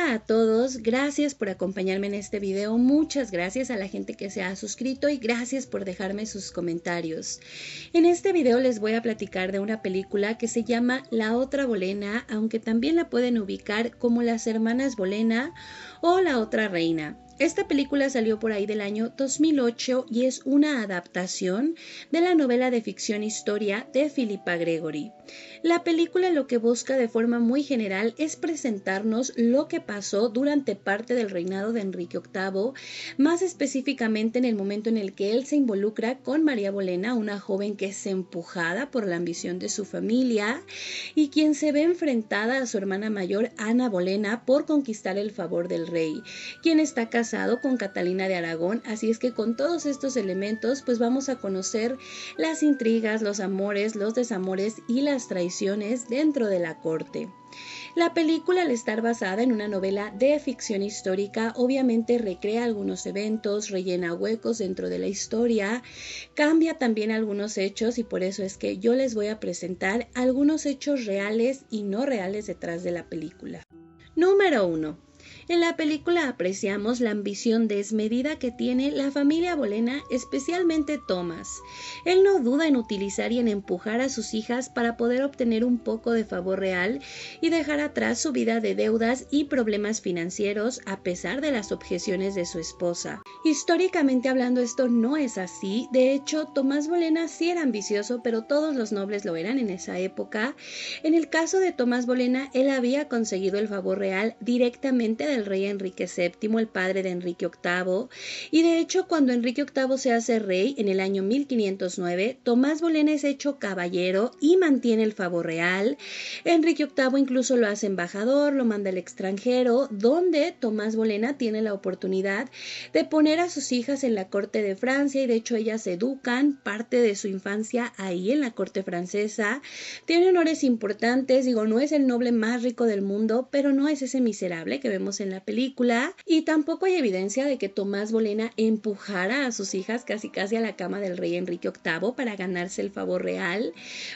Hola a todos, gracias por acompañarme en este video, muchas gracias a la gente que se ha suscrito y gracias por dejarme sus comentarios. En este video les voy a platicar de una película que se llama La Otra Bolena, aunque también la pueden ubicar como Las Hermanas Bolena o La Otra Reina. Esta película salió por ahí del año 2008 y es una adaptación de la novela de ficción historia de Philippa Gregory. La película lo que busca de forma muy general es presentarnos lo que pasó durante parte del reinado de Enrique VIII, más específicamente en el momento en el que él se involucra con María Bolena, una joven que es empujada por la ambición de su familia y quien se ve enfrentada a su hermana mayor Ana Bolena por conquistar el favor del rey, quien está casado con Catalina de Aragón. Así es que con todos estos elementos pues vamos a conocer las intrigas, los amores, los desamores y las traiciones dentro de la corte. La película, al estar basada en una novela de ficción histórica, obviamente recrea algunos eventos, rellena huecos dentro de la historia, cambia también algunos hechos y por eso es que yo les voy a presentar algunos hechos reales y no reales detrás de la película. Número 1. En la película apreciamos la ambición desmedida que tiene la familia Bolena, especialmente Thomas. Él no duda en utilizar y en empujar a sus hijas para poder obtener un poco de favor real y dejar atrás su vida de deudas y problemas financieros a pesar de las objeciones de su esposa. Históricamente hablando, esto no es así. De hecho, Tomás Bolena sí era ambicioso, pero todos los nobles lo eran en esa época. En el caso de Tomás Bolena, él había conseguido el favor real directamente del rey Enrique VII, el padre de Enrique VIII, y de hecho cuando Enrique VIII se hace rey en el año 1509, Tomás Bolena es hecho caballero y mantiene el favor real. Enrique VIII incluso lo hace embajador, lo manda al extranjero, donde Tomás Bolena tiene la oportunidad de poner a sus hijas en la corte de Francia y de hecho ellas educan parte de su infancia ahí en la corte francesa. Tiene honores importantes, no es el noble más rico del mundo, pero no es ese miserable que vemos en la película, y tampoco hay evidencia de que Tomás Bolena empujara a sus hijas casi a la cama del rey Enrique VIII para ganarse el favor real,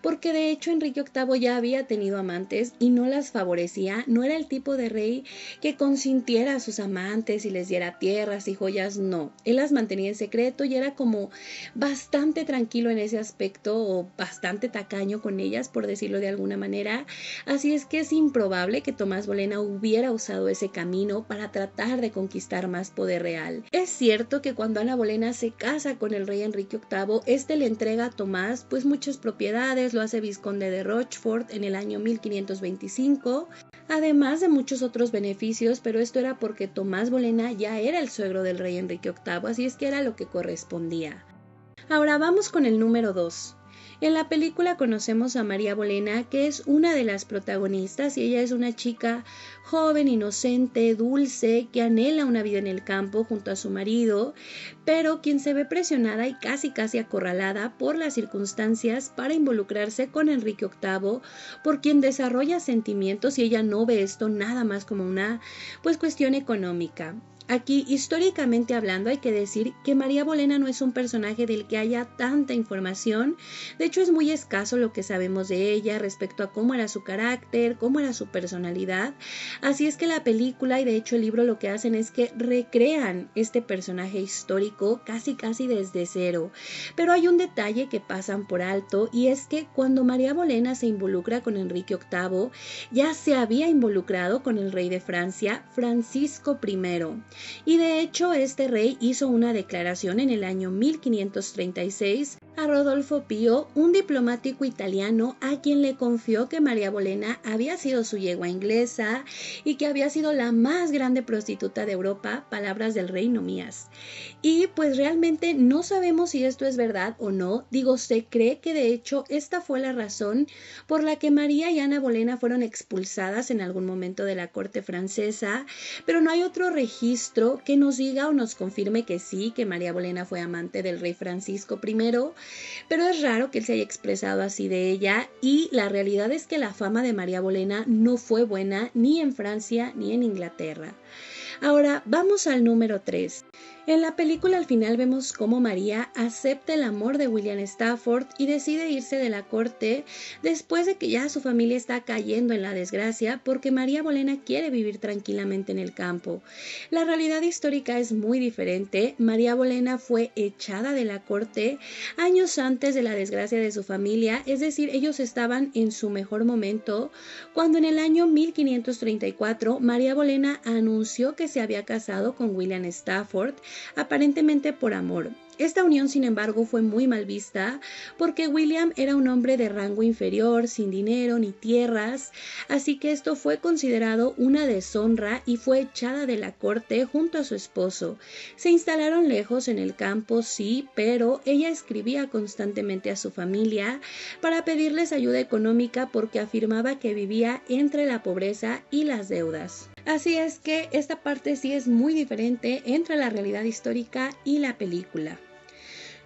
porque de hecho Enrique VIII ya había tenido amantes y no las favorecía. No era el tipo de rey que consintiera a sus amantes y les diera tierras y joyas, no, él las mantenía en secreto y era como bastante tranquilo en ese aspecto, o bastante tacaño con ellas, por decirlo de alguna manera. Así es que es improbable que Tomás Bolena hubiera usado ese camino para tratar de conquistar más poder real. Es cierto que cuando Ana Bolena se casa con el rey Enrique VIII, este le entrega a Tomás pues muchas propiedades, lo hace vizconde de Rochefort en el año 1525, además de muchos otros beneficios, pero esto era porque Tomás Bolena ya era el suegro del rey Enrique VIII, así es que era lo que correspondía. Ahora vamos con el número 2. En la película conocemos a María Bolena, que es una de las protagonistas, y ella es una chica joven, inocente, dulce, que anhela una vida en el campo junto a su marido, pero quien se ve presionada y casi acorralada por las circunstancias para involucrarse con Enrique VIII, por quien desarrolla sentimientos y ella no ve esto nada más como una cuestión económica. Aquí, históricamente hablando, hay que decir que María Bolena no es un personaje del que haya tanta información. De hecho, es muy escaso lo que sabemos de ella respecto a cómo era su carácter, cómo era su personalidad. Así es que la película y de hecho el libro lo que hacen es que recrean este personaje histórico casi desde cero. Pero hay un detalle que pasan por alto, y es que cuando María Bolena se involucra con Enrique VIII, ya se había involucrado con el rey de Francia, Francisco I. Y de hecho este rey hizo una declaración en el año 1536 a Rodolfo Pío, un diplomático italiano a quien le confió que María Bolena había sido su yegua inglesa y que había sido la más grande prostituta de Europa, palabras del rey no mías. Y pues realmente no sabemos si esto es verdad o no. Se cree que de hecho esta fue la razón por la que María y Ana Bolena fueron expulsadas en algún momento de la corte francesa, pero no hay otro registro que nos diga o nos confirme que sí, que María Bolena fue amante del rey Francisco I, pero es raro que él se haya expresado así de ella, y la realidad es que la fama de María Bolena no fue buena ni en Francia ni en Inglaterra. Ahora vamos al número 3. En la película al final vemos cómo María acepta el amor de William Stafford y decide irse de la corte después de que ya su familia está cayendo en la desgracia porque María Bolena quiere vivir tranquilamente en el campo. La realidad histórica es muy diferente. María Bolena fue echada de la corte años antes de la desgracia de su familia, es decir, ellos estaban en su mejor momento cuando en el año 1534 María Bolena anunció que se había casado con William Stafford, aparentemente por amor. Esta unión, sin embargo, fue muy mal vista porque William era un hombre de rango inferior, sin dinero ni tierras, así que esto fue considerado una deshonra y fue echada de la corte junto a su esposo. Se instalaron lejos en el campo, sí, pero ella escribía constantemente a su familia para pedirles ayuda económica porque afirmaba que vivía entre la pobreza y las deudas. Así es que esta parte sí es muy diferente entre la realidad histórica y la película.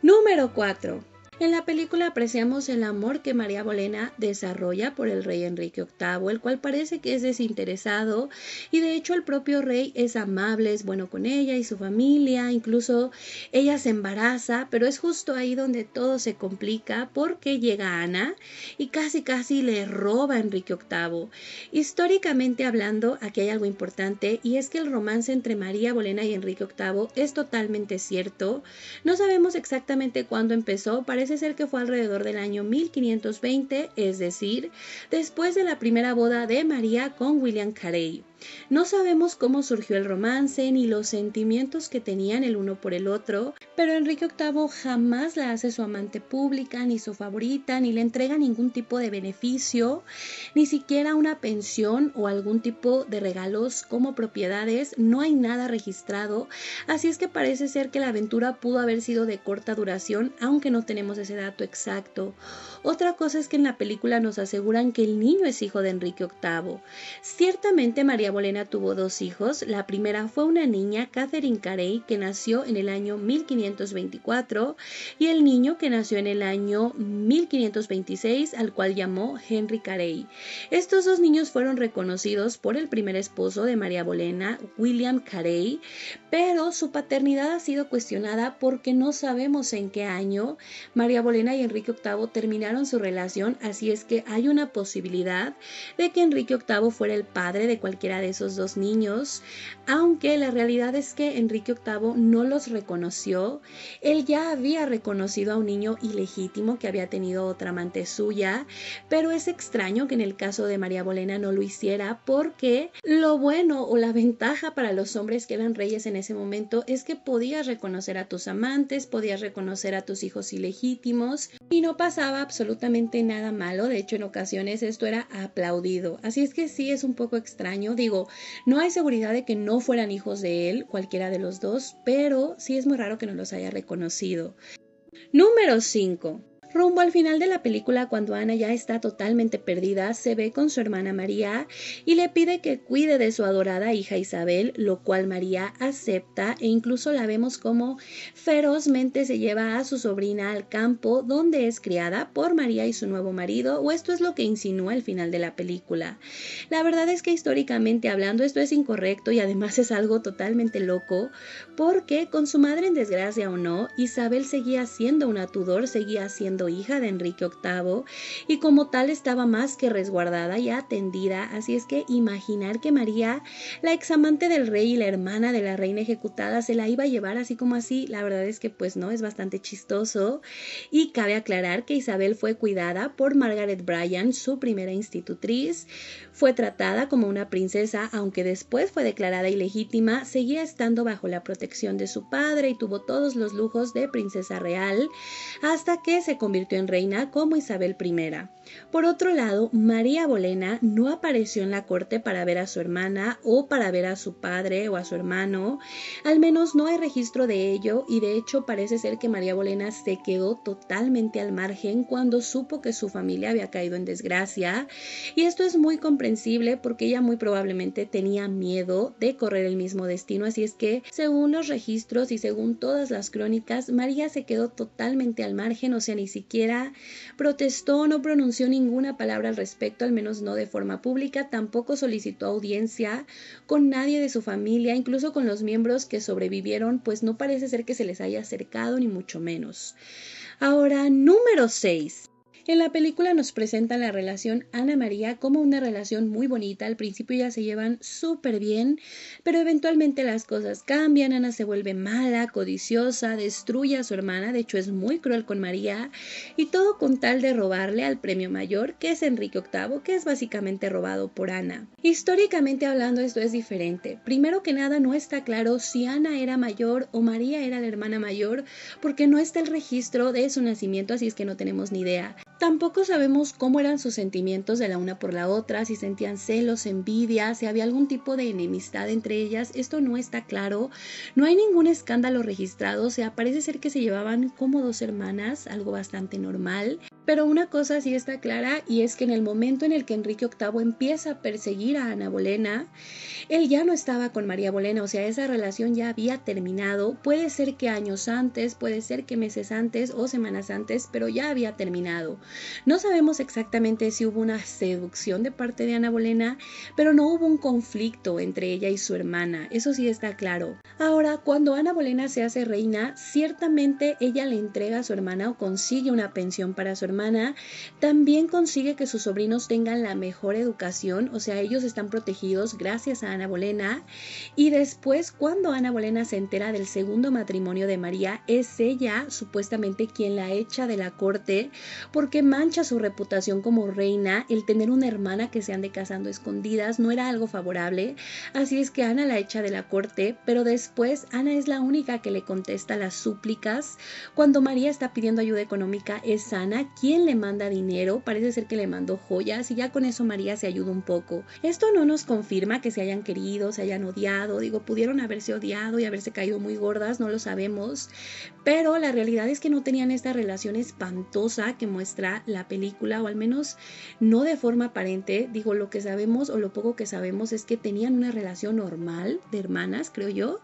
Número 4. En la película apreciamos el amor que María Bolena desarrolla por el rey Enrique VIII, el cual parece que es desinteresado y de hecho el propio rey es amable, es bueno con ella y su familia, incluso ella se embaraza, pero es justo ahí donde todo se complica porque llega Ana y casi le roba a Enrique VIII. Históricamente hablando, aquí hay algo importante y es que el romance entre María Bolena y Enrique VIII es totalmente cierto. No sabemos exactamente cuándo empezó, parece ser que fue alrededor del año 1520, es decir, después de la primera boda de María con William Carey. No sabemos cómo surgió el romance ni los sentimientos que tenían el uno por el otro, pero Enrique VIII jamás la hace su amante pública, ni su favorita, ni le entrega ningún tipo de beneficio, ni siquiera una pensión o algún tipo de regalos como propiedades. No hay nada registrado, así es que parece ser que la aventura pudo haber sido de corta duración, aunque no tenemos ese dato exacto. Otra cosa es que en la película nos aseguran que el niño es hijo de Enrique VIII. Ciertamente María Bolena tuvo dos hijos. La primera fue una niña, Catherine Carey, que nació en el año 1524, y el niño que nació en el año 1526, al cual llamó Henry Carey. Estos dos niños fueron reconocidos por el primer esposo de María Bolena, William Carey, pero su paternidad ha sido cuestionada porque no sabemos en qué año María Bolena y Enrique VIII terminaron su relación, así es que hay una posibilidad de que Enrique VIII fuera el padre de cualquiera de esos dos niños, aunque la realidad es que Enrique VIII no los reconoció. Él ya había reconocido a un niño ilegítimo que había tenido otra amante suya, pero es extraño que en el caso de María Bolena no lo hiciera porque lo bueno o la ventaja para los hombres que eran reyes en ese momento es que podías reconocer a tus amantes, podías reconocer a tus hijos ilegítimos y no pasaba absolutamente nada malo. De hecho, en ocasiones esto era aplaudido. Así es que sí es un poco extraño. Digo, no hay seguridad de que no fueran hijos de él, cualquiera de los dos, pero sí es muy raro que no los haya reconocido. Número 5. Rumbo al final de la película, cuando Ana ya está totalmente perdida, se ve con su hermana María y le pide que cuide de su adorada hija Isabel, lo cual María acepta e incluso la vemos como ferozmente se lleva a su sobrina al campo donde es criada por María y su nuevo marido, o esto es lo que insinúa el final de la película. La verdad es que históricamente hablando esto es incorrecto y además es algo totalmente loco porque con su madre en desgracia o no, Isabel seguía siendo una Tudor, seguía siendo hija de Enrique VIII y como tal estaba más que resguardada y atendida, así es que imaginar que María, la examante del rey y la hermana de la reina ejecutada, se la iba a llevar así como así, la verdad es que pues no, es bastante chistoso. Y cabe aclarar que Isabel fue cuidada por Margaret Bryan, su primera institutriz, fue tratada como una princesa, aunque después fue declarada ilegítima, seguía estando bajo la protección de su padre y tuvo todos los lujos de princesa real hasta que se convirtió en reina como Isabel I. Por otro lado, María Bolena no apareció en la corte para ver a su hermana o para ver a su padre o a su hermano, al menos no hay registro de ello y de hecho parece ser que María Bolena se quedó totalmente al margen cuando supo que su familia había caído en desgracia, y esto es muy comprensible porque ella muy probablemente tenía miedo de correr el mismo destino, así es que según los registros y según todas las crónicas, María se quedó totalmente al margen, o sea, ni siquiera protestó, no pronunció ninguna palabra al respecto, al menos no de forma pública, tampoco solicitó audiencia con nadie de su familia, incluso con los miembros que sobrevivieron, pues no parece ser que se les haya acercado ni mucho menos. Ahora, número 6. En la película nos presentan la relación Ana María como una relación muy bonita. Al principio ya se llevan súper bien, pero eventualmente las cosas cambian. Ana se vuelve mala, codiciosa, destruye a su hermana, de hecho es muy cruel con María, y todo con tal de robarle al premio mayor, que es Enrique VIII, que es básicamente robado por Ana. Históricamente hablando, esto es diferente. Primero que nada, no está claro si Ana era mayor o María era la hermana mayor, porque no está el registro de su nacimiento, así es que no tenemos ni idea. Tampoco sabemos cómo eran sus sentimientos de la una por la otra, si sentían celos, envidia, si había algún tipo de enemistad entre ellas. Esto no está claro, no hay ningún escándalo registrado, o sea, parece ser que se llevaban como dos hermanas, algo bastante normal. Pero una cosa sí está clara, y es que en el momento en el que Enrique VIII empieza a perseguir a Ana Bolena, él ya no estaba con María Bolena, o sea, esa relación ya había terminado. Puede ser que años antes, puede ser que meses antes o semanas antes, pero ya había terminado. No sabemos exactamente si hubo una seducción de parte de Ana Bolena, pero no hubo un conflicto entre ella y su hermana, eso sí está claro. Ahora, cuando Ana Bolena se hace reina, ciertamente ella le entrega a su hermana o consigue una pensión para su hermana, también consigue que sus sobrinos tengan la mejor educación, o sea, ellos están protegidos gracias a Ana Bolena, y después cuando Ana Bolena se entera del segundo matrimonio de María, es ella supuestamente quien la echa de la corte porque mancha su reputación como reina. El tener una hermana que se ande casando escondidas no era algo favorable, así es que Ana la echa de la corte, pero después Ana es la única que le contesta las súplicas. Cuando María está pidiendo ayuda económica, es Ana quien le manda dinero, parece ser que le mandó joyas, y ya con eso María se ayuda un poco. Esto no nos confirma que se hayan querido, se hayan odiado, pudieron haberse odiado y haberse caído muy gordas, no lo sabemos, pero la realidad es que no tenían esta relación espantosa que muestra la película, o al menos no de forma aparente. Lo que sabemos o lo poco que sabemos es que tenían una relación normal de hermanas, creo yo.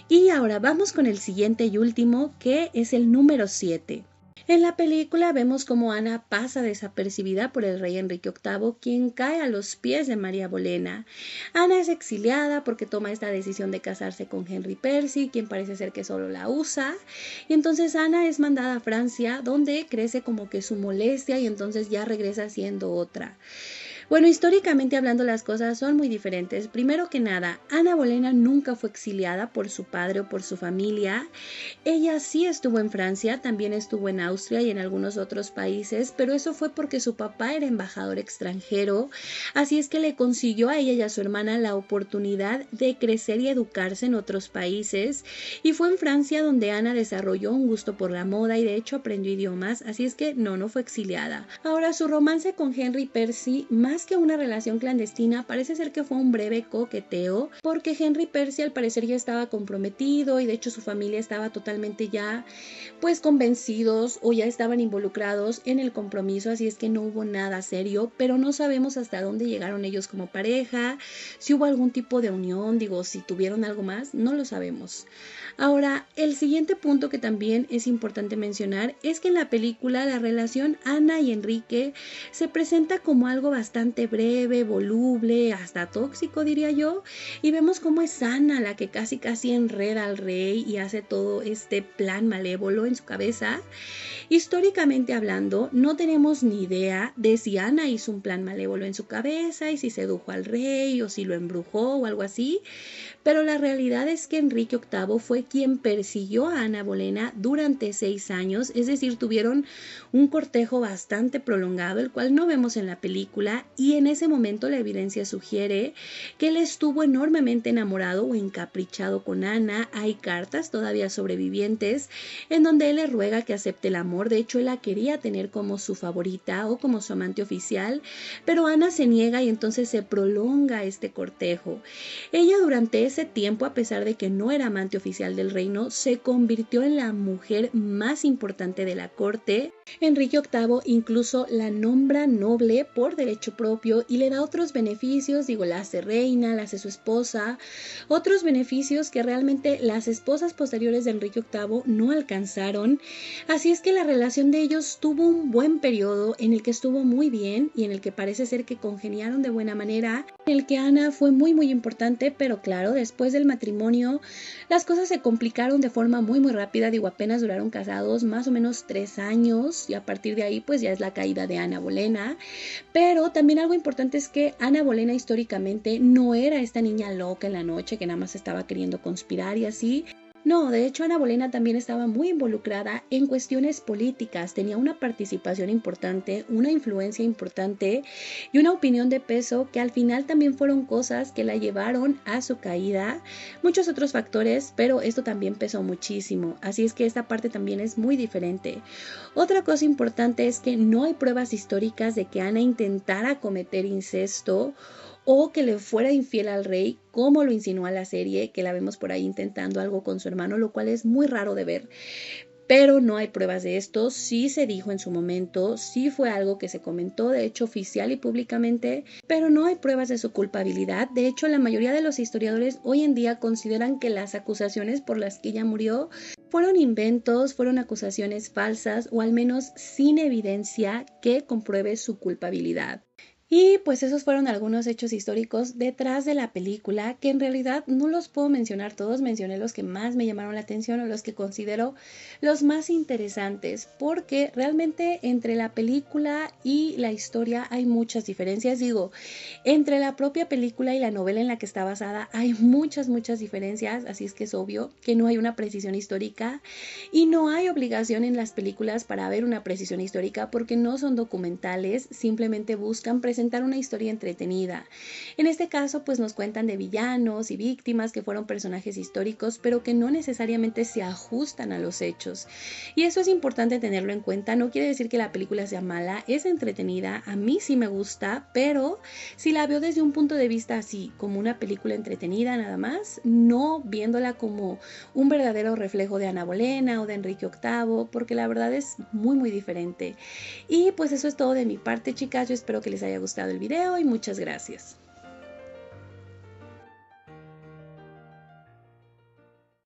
Y ahora vamos con el siguiente y último, que es el número 7. En la película vemos cómo Ana pasa desapercibida por el rey Enrique VIII, quien cae a los pies de María Bolena. Ana es exiliada porque toma esta decisión de casarse con Henry Percy, quien parece ser que solo la usa, y entonces Ana es mandada a Francia, donde crece como que su molestia y entonces ya regresa siendo otra. Bueno, históricamente hablando, las cosas son muy diferentes. Primero que nada, Ana Bolena nunca fue exiliada por su padre o por su familia. Ella sí estuvo en Francia, también estuvo en Austria y en algunos otros países, pero eso fue porque su papá era embajador extranjero, así es que le consiguió a ella y a su hermana la oportunidad de crecer y educarse en otros países, y fue en Francia donde Ana desarrolló un gusto por la moda y de hecho aprendió idiomas, así es que no fue exiliada. Ahora, su romance con Henry Percy, más que una relación clandestina, parece ser que fue un breve coqueteo, porque Henry Percy al parecer ya estaba comprometido y de hecho su familia estaba totalmente ya pues convencidos o ya estaban involucrados en el compromiso, así es que no hubo nada serio, pero no sabemos hasta dónde llegaron ellos como pareja, si hubo algún tipo de unión, si tuvieron algo más, no lo sabemos. Ahora, el siguiente punto que también es importante mencionar es que en la película la relación Ana y Enrique se presenta como algo bastante breve, voluble, hasta tóxico diría yo, y vemos cómo es Ana la que casi enreda al rey y hace todo este plan malévolo en su cabeza. Históricamente hablando, no tenemos ni idea de si Ana hizo un plan malévolo en su cabeza y si sedujo al rey o si lo embrujó o algo así, pero la realidad es que Enrique VIII fue quien persiguió a Ana Bolena durante 6 años, es decir, tuvieron un cortejo bastante prolongado, el cual no vemos en la película, y en ese momento la evidencia sugiere que él estuvo enormemente enamorado o encaprichado con Ana. Hay cartas todavía sobrevivientes en donde él le ruega que acepte el amor, de hecho él la quería tener como su favorita o como su amante oficial, pero Ana se niega y entonces se prolonga este cortejo. Ella durante ese tiempo, a pesar de que no era amante oficial del reino, se convirtió en la mujer más importante de la corte. Enrique VIII incluso la nombra noble por derecho propio y le da otros beneficios, digo, la hace reina, la hace su esposa, otros beneficios que realmente las esposas posteriores de Enrique VIII no alcanzaron. Así es que la relación de ellos tuvo un buen periodo en el que estuvo muy bien y en el que parece ser que congeniaron de buena manera, en el que Ana fue muy importante, pero claro, después del matrimonio las cosas se complicaron de forma muy rápida, digo, apenas duraron casados más o menos 3 años y a partir de ahí pues ya es la caída de Ana Bolena. Pero también algo importante es que Ana Bolena históricamente no era esta niña loca en la noche que nada más estaba queriendo conspirar y así. No, de hecho Ana Bolena también estaba muy involucrada en cuestiones políticas, tenía una participación importante, una influencia importante y una opinión de peso que al final también fueron cosas que la llevaron a su caída, muchos otros factores, pero esto también pesó muchísimo, así es que esta parte también es muy diferente. Otra cosa importante es que no hay pruebas históricas de que Ana intentara cometer incesto o que le fuera infiel al rey, como lo insinúa la serie, que la vemos por ahí intentando algo con su hermano, lo cual es muy raro de ver. Pero no hay pruebas de esto, sí se dijo en su momento, sí fue algo que se comentó, de hecho oficial y públicamente, pero no hay pruebas de su culpabilidad. De hecho, la mayoría de los historiadores hoy en día consideran que las acusaciones por las que ella murió fueron inventos, fueron acusaciones falsas o al menos sin evidencia que compruebe su culpabilidad. Y pues esos fueron algunos hechos históricos detrás de la película, que en realidad no los puedo mencionar todos, mencioné los que más me llamaron la atención o los que considero los más interesantes, porque realmente entre la película y la historia hay muchas diferencias. Digo, entre la propia película y la novela en la que está basada hay muchas diferencias, así es que es obvio que no hay una precisión histórica y no hay obligación en las películas para ver una precisión histórica porque no son documentales, simplemente buscan presentar una historia entretenida. En este caso, pues nos cuentan de villanos y víctimas que fueron personajes históricos, pero que no necesariamente se ajustan a los hechos. Y eso es importante tenerlo en cuenta. No quiere decir que la película sea mala, es entretenida, a mí sí me gusta, pero si la veo desde un punto de vista así, como una película entretenida nada más, no viéndola como un verdadero reflejo de Ana Bolena o de Enrique VIII, porque la verdad es muy diferente. Y pues eso es todo de mi parte, chicas. Yo espero que les haya gustado el video y muchas gracias.